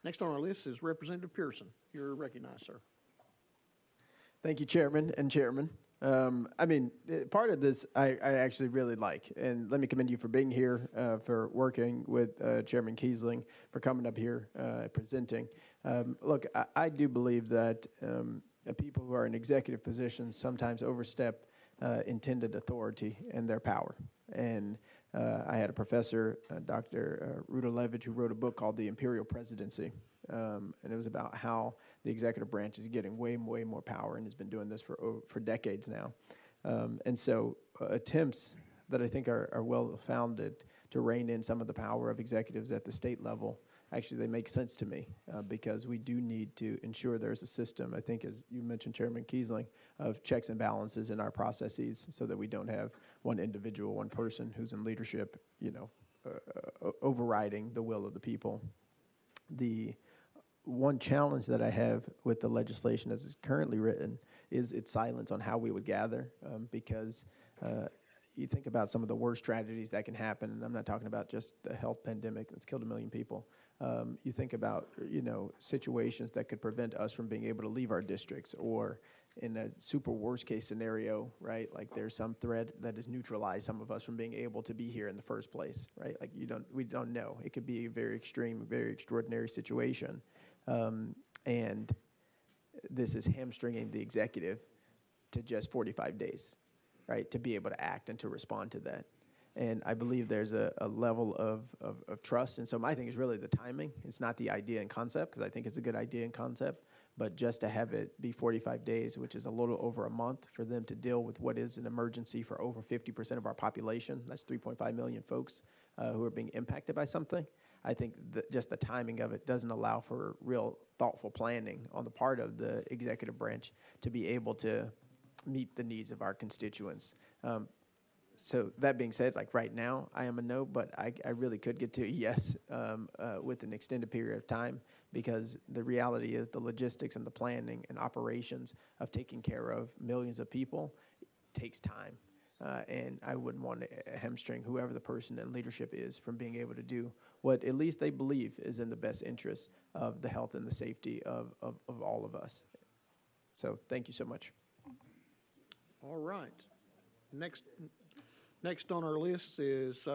Next on our list is Representative Pearson. You're recognized, sir. Thank you, Chairman and Chairman. Part of this I actually really like, and let me commend you for being here, for working with Chairman Kiesling, for coming up here presenting. Look, I do believe that people who are in executive positions sometimes overstep intended authority and their power. And I had a professor, Dr. Rudolevich, who wrote a book called The Imperial Presidency. And it was about how the executive branch is getting way more power and has been doing this for decades now. And so attempts that I think are well-founded to rein in some of the power of executives at the state level, actually they make sense to me because we do need to ensure there's a system, I think as you mentioned, Chairman Kiesling, of checks and balances in our processes so that we don't have one individual, one person who's in leadership, overriding the will of the people. The one challenge that I have with the legislation as it's currently written is its silence on how we would gather, because you think about some of the worst tragedies that can happen, and I'm not talking about just the health pandemic that's killed 1 million people. You think about, situations that could prevent us from being able to leave our districts, or in a super worst case scenario, right? Like there's some threat that has neutralized some of us from being able to be here in the first place, right? Like we don't know. It could be a very extreme, very extraordinary situation. And this is hamstringing the executive to just 45 days, right? To be able to act and to respond to that. And I believe there's a level of trust. And so my thing is really the timing. It's not the idea and concept, because I think it's a good idea and concept, but just to have it be 45 days, which is a little over a month for them to deal with what is an emergency for over 50% of our population. That's 3.5 million folks who are being impacted by something. I think that just the timing of it doesn't allow for real thoughtful planning on the part of the executive branch to be able to meet the needs of our constituents. So that being said, like right now, I am a no, but I really could get to a yes with an extended period of time, because the reality is the logistics and the planning and operations of taking care of millions of people takes time. And I wouldn't want to hamstring whoever the person in leadership is from being able to do what at least they believe is in the best interest of the health and the safety of all of us. So thank you so much. All right. Next on our list is